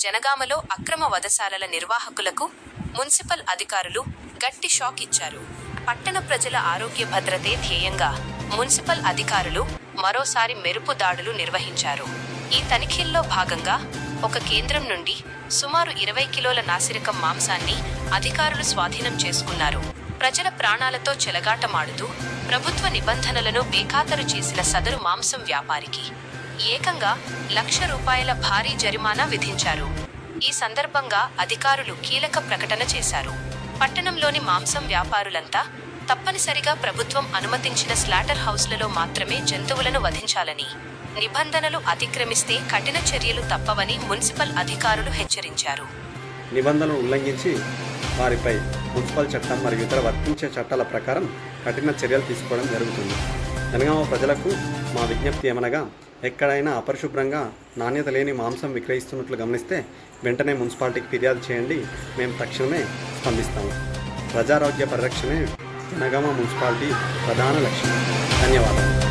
జనగామలో అక్రమ వధశాలల నిర్వాహకులకు మున్సిపల్ అధికారులు గట్టి షాక్ ఇచ్చారు. పట్టణ ప్రజల ఆరోగ్య భద్రతే ధ్యేయంగా మున్సిపల్ అధికారులు మరోసారి మెరుపు దాడులు నిర్వహించారు. ఈ తనిఖీల్లో భాగంగా ఒక కేంద్రం నుండి సుమారు 20 కిలోల నాసిరకం మాంసాన్ని అధికారులు స్వాధీనం చేసుకున్నారు. ప్రజల ప్రాణాలతో చెలగాటమాడుతూ ప్రభుత్వ నిబంధనలను బేఖాతరు చేసిన సదరు మాంసం వ్యాపారికి ఏకంగా ₹1,00,000 భారీ జరిమానా విధించారు. ఈ సందర్భంగా అధికారులు కీలక ప్రకటన చేశారు. పట్టణంలోని మాంసం వ్యాపారులంతా తప్పనిసరిగా ప్రభుత్వం అనుమతించిన స్లాటర్ హౌస్లలో మాత్రమే జంతువులను వధించాలని, నిబంధనలు అతిక్రమిస్తే కఠిన చర్యలు తప్పవని మున్సిపల్ అధికారులు హెచ్చరించారు. నిబంధనలు ఉల్లంఘించి వారిపై మున్సిపల్ చట్టం మరియు ఇతర వర్తించే చట్టాల ప్రకారం కఠిన చర్యలు తీసుకోవడం జరుగుతుంది. జనగామ ప్రజలకు మా విజ్ఞప్తి ఏమనగా, ఎక్కడైనా అపరిశుభ్రంగా నాణ్యత లేని మాంసం విక్రయిస్తున్నట్లు గమనిస్తే వెంటనే మున్సిపాలిటీకి ఫిర్యాదు చేయండి. మేము తక్షణమే స్పందిస్తాము. ప్రజారోగ్య పరిరక్షణే జనగామ మున్సిపాలిటీ ప్రధాన లక్ష్యం. ధన్యవాదాలు.